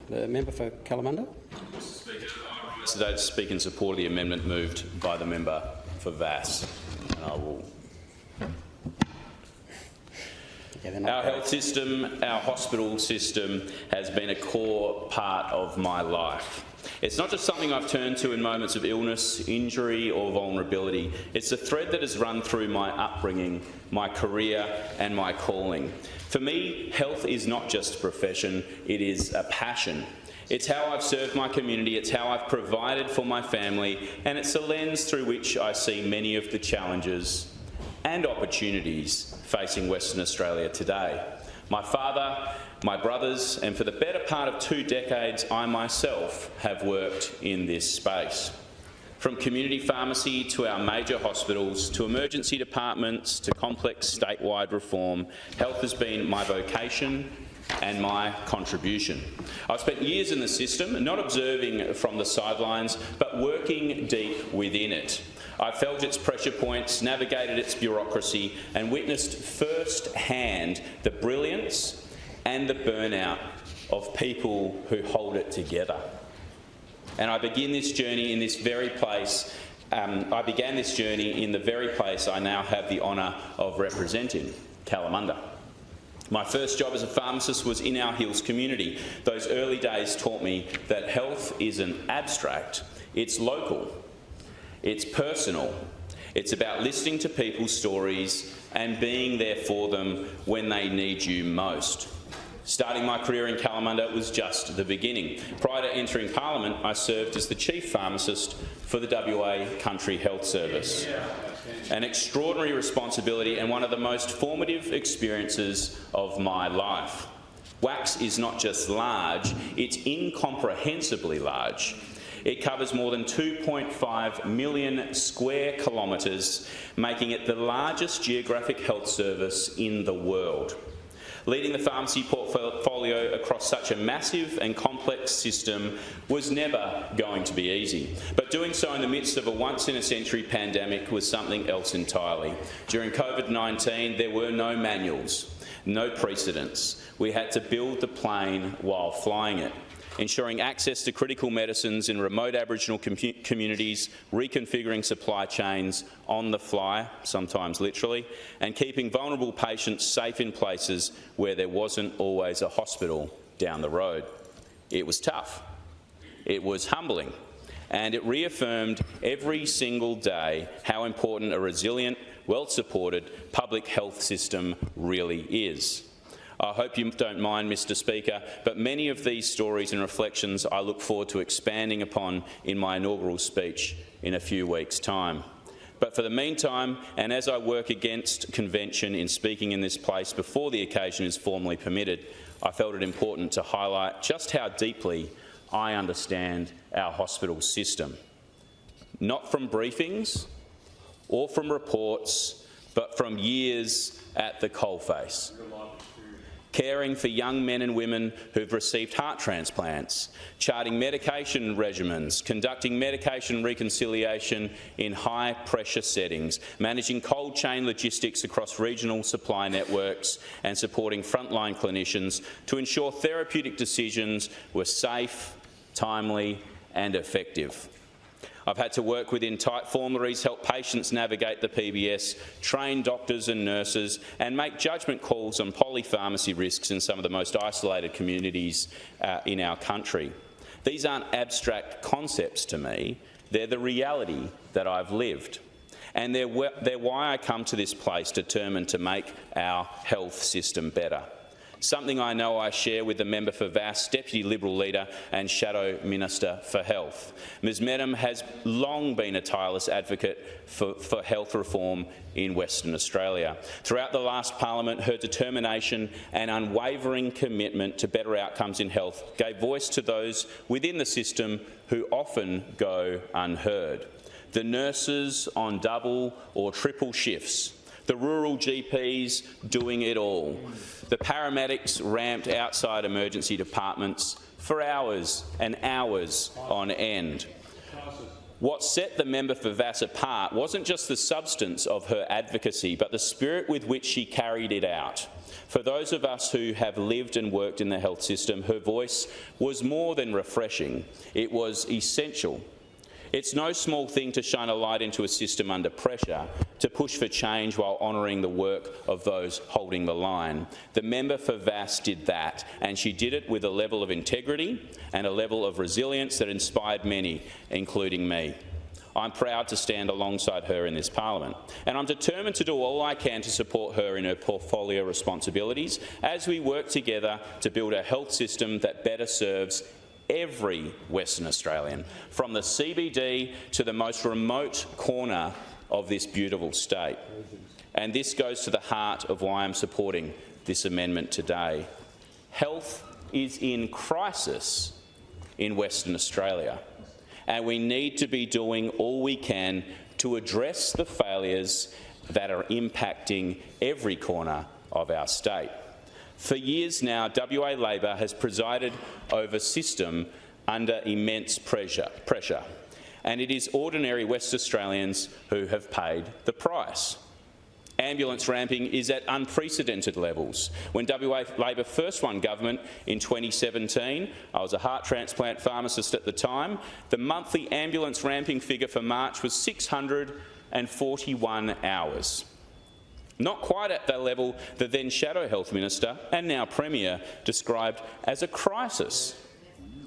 The member for Kalamunda. Mr. Speaker, I rise today to speak in support of the amendment moved by the member for Vass. And I will. Our health system, our hospital system has been a core part of my life. It's not just something I've turned to in moments of illness, injury or vulnerability. It's a thread that has run through my upbringing, my career and my calling. For me, health is not just a profession, it is a passion. It's how I've served my community, it's how I've provided for my family, and it's a lens through which I see many of the challenges and opportunities facing Western Australia today. My father, my brothers, and for the better part of 2 decades, I myself have worked in this space. From community pharmacy to our major hospitals, to emergency departments, to complex statewide reform, health has been my vocation and my contribution. I've spent years in the system, not observing from the sidelines, but working deep within it. I've felt its pressure points, navigated its bureaucracy, and witnessed firsthand the brilliance and the burnout of people who hold it together. And I began this journey in this very place I now have the honour of representing, Kalamunda. My first job as a pharmacist was in our Hills community. Those early days taught me that health isn't abstract, it's local, it's personal, it's about listening to people's stories and being there for them when they need you most. Starting my career in Kalamunda was just the beginning. Prior to entering Parliament, I served as the Chief Pharmacist for the WA Country Health Service. An extraordinary responsibility and one of the most formative experiences of my life. WACS is not just large, it's incomprehensibly large. It covers more than 2.5 million square kilometres, making it the largest geographic health service in the world. Leading the pharmacy portfolio across such a massive and complex system was never going to be easy. But doing so in the midst of a once-in-a-century pandemic was something else entirely. During COVID-19, there were no manuals, no precedents. We had to build the plane while flying it. Ensuring access to critical medicines in remote Aboriginal communities, reconfiguring supply chains on the fly, sometimes literally, and keeping vulnerable patients safe in places where there wasn't always a hospital down the road. It was tough, it was humbling, and it reaffirmed every single day how important a resilient, well-supported public health system really is. I hope you don't mind, Mr. Speaker, but many of these stories and reflections I look forward to expanding upon in my inaugural speech in a few weeks' time. But for the meantime, and as I work against convention in speaking in this place before the occasion is formally permitted, I felt it important to highlight just how deeply I understand our hospital system. Not from briefings or from reports, but from years at the coalface. Caring for young men and women who've received heart transplants, charting medication regimens, conducting medication reconciliation in high-pressure settings, managing cold chain logistics across regional supply networks and supporting frontline clinicians to ensure therapeutic decisions were safe, timely and effective. I've had to work within tight formularies, help patients navigate the PBS, train doctors and nurses, and make judgment calls on polypharmacy risks in some of the most isolated communities in our country. These aren't abstract concepts to me, they're the reality that I've lived. And they're why I come to this place determined to make our health system better. Something I know I share with the member for Vass, Deputy Liberal Leader and Shadow Minister for Health. Ms Medham has long been a tireless advocate for health reform in Western Australia. Throughout the last Parliament, her determination and unwavering commitment to better outcomes in health gave voice to those within the system who often go unheard. The nurses on double or triple shifts, the rural GPs doing it all, the paramedics ramped outside emergency departments for hours and hours on end, What set the member for Vass apart wasn't just the substance of her advocacy, but the spirit with which she carried it out. For those of us who have lived and worked in the health system, her voice was more than refreshing. It was essential. It's no small thing to shine a light into a system under pressure, to push for change while honouring the work of those holding the line. The member for Vass did that, and she did it with a level of integrity and a level of resilience that inspired many, including me. I'm proud to stand alongside her in this parliament, and I'm determined to do all I can to support her in her portfolio responsibilities as we work together to build a health system that better serves every Western Australian, from the CBD to the most remote corner of this beautiful state. And this goes to the heart of why I'm supporting this amendment today. Health is in crisis in Western Australia, and we need to be doing all we can to address the failures that are impacting every corner of our state. For years now, WA Labor has presided over a system under immense pressure, and it is ordinary West Australians who have paid the price. Ambulance ramping is at unprecedented levels. When WA Labor first won government in 2017, I was a heart transplant pharmacist at the time, the monthly ambulance ramping figure for March was 641 hours. Not quite at the level the then Shadow Health Minister and now Premier described as a crisis,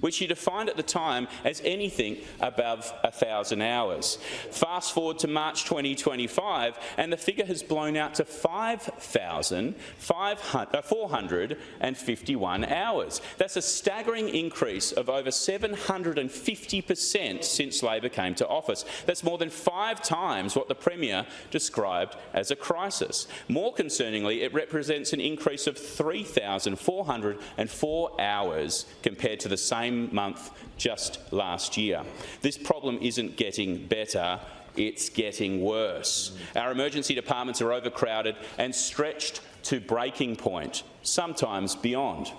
which he defined at the time as anything above 1,000 hours. Fast forward to March 2025 and the figure has blown out to 5,451 hours. That's a staggering increase of over 750% since Labor came to office. That's more than 5 times what the Premier described as a crisis. More concerningly, it represents an increase of 3,404 hours compared to the same month just last year. This problem isn't getting better, it's getting worse. Our emergency departments are overcrowded and stretched to breaking point, sometimes beyond.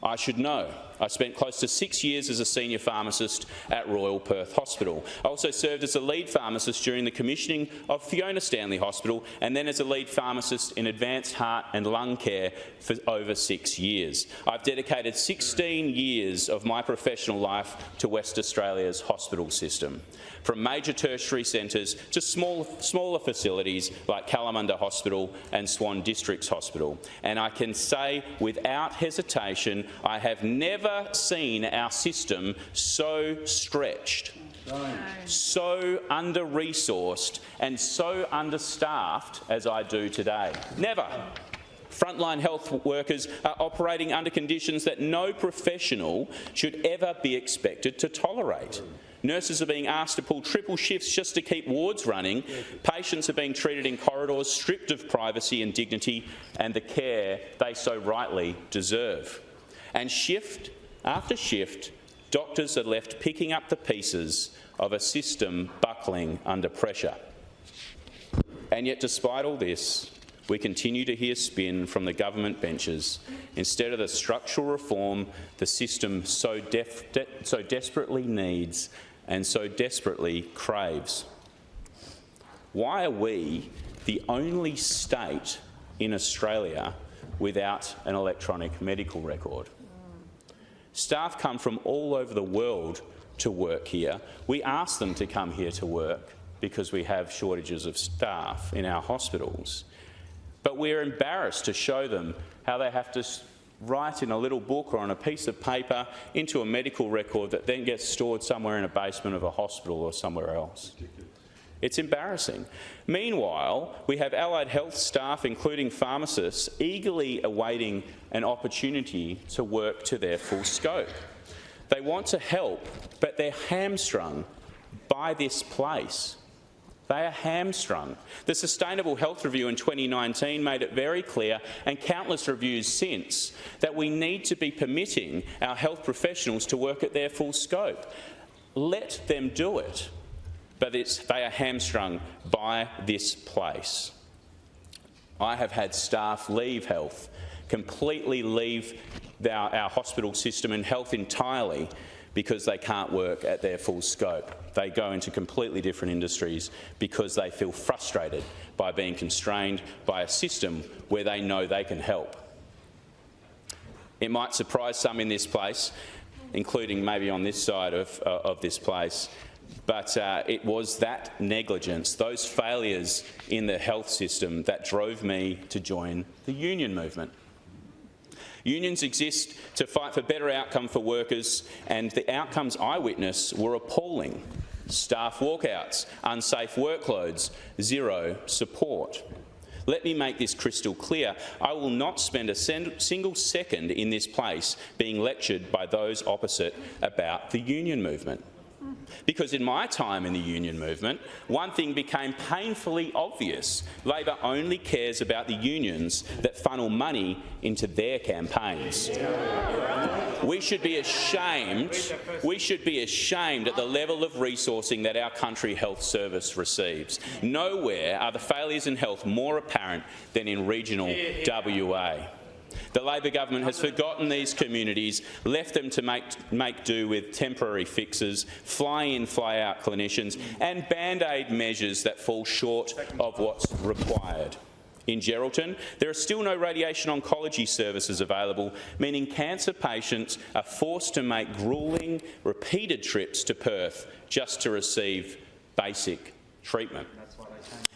I should know. I spent close to 6 years as a senior pharmacist at Royal Perth Hospital. I also served as a lead pharmacist during the commissioning of Fiona Stanley Hospital and then as a lead pharmacist in advanced heart and lung care for over 6 years. I've dedicated 16 years of my professional life to West Australia's hospital system, from major tertiary centres to smaller facilities like Kalamunda Hospital and Swan Districts Hospital. And I can say without hesitation, I have never seen our system so stretched, so under-resourced and so understaffed as I do today. Never. Frontline health workers are operating under conditions that no professional should ever be expected to tolerate. Nurses are being asked to pull triple shifts just to keep wards running. Patients are being treated in corridors stripped of privacy and dignity and the care they so rightly deserve. And shift after shift, doctors are left picking up the pieces of a system buckling under pressure. And yet, despite all this, we continue to hear spin from the government benches instead of the structural reform the system so desperately needs and so desperately craves. Why are we the only state in Australia without an electronic medical record? Staff come from all over the world to work here. We ask them to come here to work because we have shortages of staff in our hospitals. But we're embarrassed to show them how they have to write in a little book or on a piece of paper into a medical record that then gets stored somewhere in a basement of a hospital or somewhere else. It's embarrassing. Meanwhile, we have allied health staff, including pharmacists, eagerly awaiting an opportunity to work to their full scope. They want to help, but they're hamstrung by this place. They are hamstrung. The Sustainable Health Review in 2019 made it very clear, and countless reviews since, that we need to be permitting our health professionals to work at their full scope. Let them do it. But they are hamstrung by this place. I have had staff leave health, completely leave our hospital system and health entirely because they can't work at their full scope. They go into completely different industries because they feel frustrated by being constrained by a system where they know they can help. It might surprise some in this place, including maybe on this side of this place, but it was that negligence, those failures in the health system that drove me to join the union movement. Unions exist to fight for better outcome for workers, and the outcomes I witnessed were appalling. Staff walkouts, unsafe workloads, zero support. Let me make this crystal clear. I will not spend a single second in this place being lectured by those opposite about the union movement. Because in my time in the union movement, one thing became painfully obvious. Labor only cares about the unions that funnel money into their campaigns. We should be ashamed at the level of resourcing that our country health service receives. Nowhere are the failures in health more apparent than in regional WA. The Labor government has forgotten these communities, left them to make do with temporary fixes, fly-in, fly-out clinicians and band-aid measures that fall short of what's required. In Geraldton, there are still no radiation oncology services available, meaning cancer patients are forced to make gruelling, repeated trips to Perth just to receive basic treatment.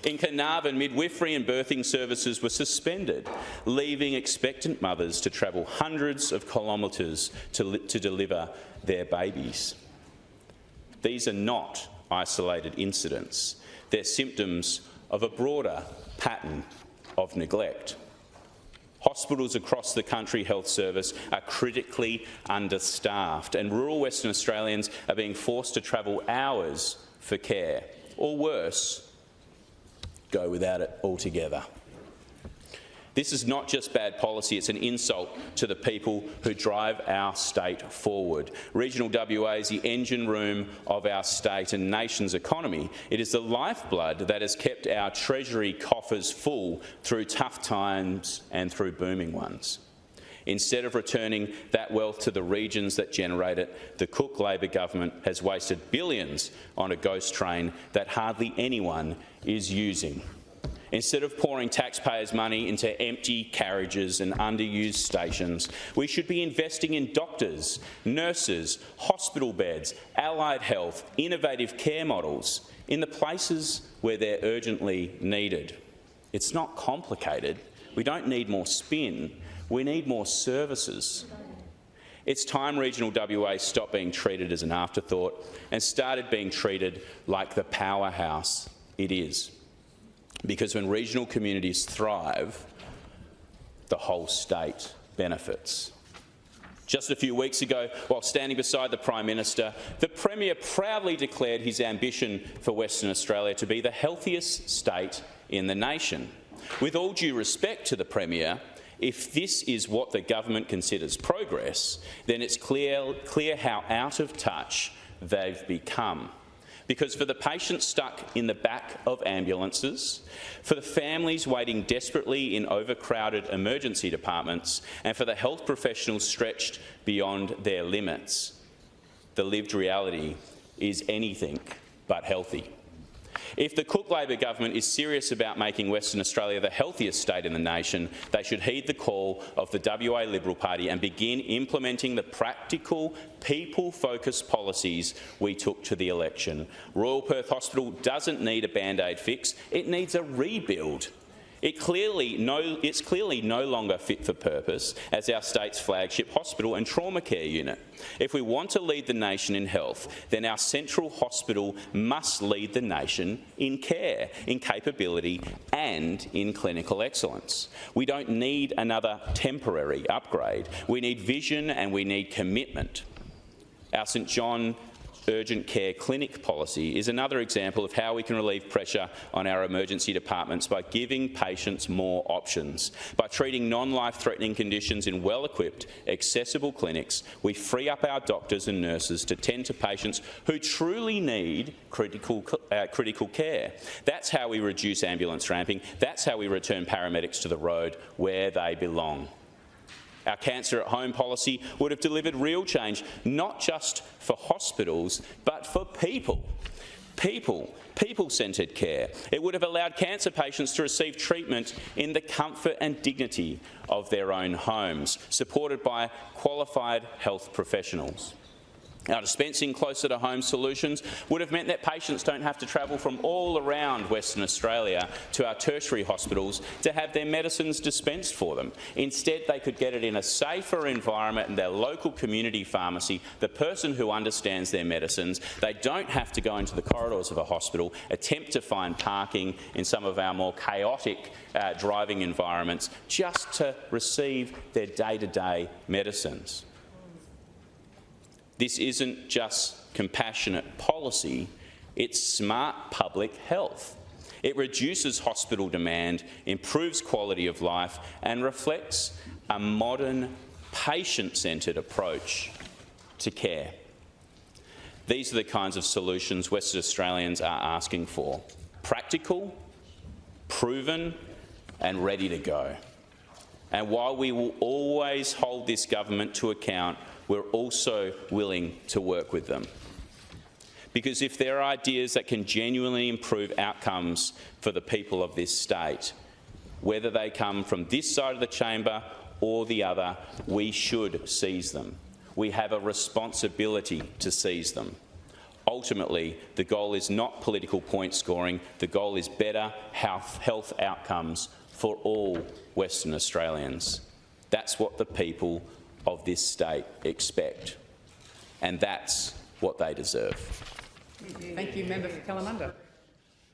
In Carnarvon, midwifery and birthing services were suspended, leaving expectant mothers to travel hundreds of kilometres to deliver their babies. These are not isolated incidents. They're symptoms of a broader pattern of neglect. Hospitals across the country health service are critically understaffed, and rural Western Australians are being forced to travel hours for care, or worse, go without it altogether. This is not just bad policy, it's an insult to the people who drive our state forward. Regional WA is the engine room of our state and nation's economy. It is the lifeblood that has kept our treasury coffers full through tough times and through booming ones. Instead of returning that wealth to the regions that generate it, the Cook Labor government has wasted billions on a ghost train that hardly anyone is using. Instead of pouring taxpayers' money into empty carriages and underused stations, we should be investing in doctors, nurses, hospital beds, allied health, innovative care models in the places where they're urgently needed. It's not complicated. We don't need more spin. We need more services. It's time regional WA stopped being treated as an afterthought and started being treated like the powerhouse it is. Because when regional communities thrive, the whole state benefits. Just a few weeks ago, while standing beside the Prime Minister, the Premier proudly declared his ambition for Western Australia to be the healthiest state in the nation. With all due respect to the Premier, if this is what the government considers progress, then it's clear how out of touch they've become. Because for the patients stuck in the back of ambulances, for the families waiting desperately in overcrowded emergency departments, and for the health professionals stretched beyond their limits, the lived reality is anything but healthy. If the Cook Labor government is serious about making Western Australia the healthiest state in the nation, they should heed the call of the WA Liberal Party and begin implementing the practical, people-focused policies we took to the election. Royal Perth Hospital doesn't need a band-aid fix, it needs a rebuild. It's clearly no longer fit for purpose as our state's flagship hospital and trauma care unit. If we want to lead the nation in health, then our central hospital must lead the nation in care, in capability and in clinical excellence. We don't need another temporary upgrade. We need vision and we need commitment. Our St John urgent care clinic policy is another example of how we can relieve pressure on our emergency departments by giving patients more options. By treating non-life-threatening conditions in well-equipped, accessible clinics, we free up our doctors and nurses to tend to patients who truly need critical care. That's how we reduce ambulance ramping. That's how we return paramedics to the road where they belong. Our Cancer at Home policy would have delivered real change, not just for hospitals, but for people. People-centred care. It would have allowed cancer patients to receive treatment in the comfort and dignity of their own homes, supported by qualified health professionals. Our dispensing closer to home solutions would have meant that patients don't have to travel from all around Western Australia to our tertiary hospitals to have their medicines dispensed for them. Instead, they could get it in a safer environment in their local community pharmacy, the person who understands their medicines. They don't have to go into the corridors of a hospital, attempt to find parking in some of our more chaotic driving environments, just to receive their day-to-day medicines. This isn't just compassionate policy, it's smart public health. It reduces hospital demand, improves quality of life, and reflects a modern, patient-centred approach to care. These are the kinds of solutions Western Australians are asking for: practical, proven, and ready to go. And while we will always hold this government to account, we're also willing to work with them. Because if there are ideas that can genuinely improve outcomes for the people of this state, whether they come from this side of the chamber or the other, we should seize them. We have a responsibility to seize them. Ultimately, the goal is not political point scoring. The goal is better health outcomes for all Western Australians. That's what the people of this state expect, and that's what they deserve. Thank you, Member for Kalamunda.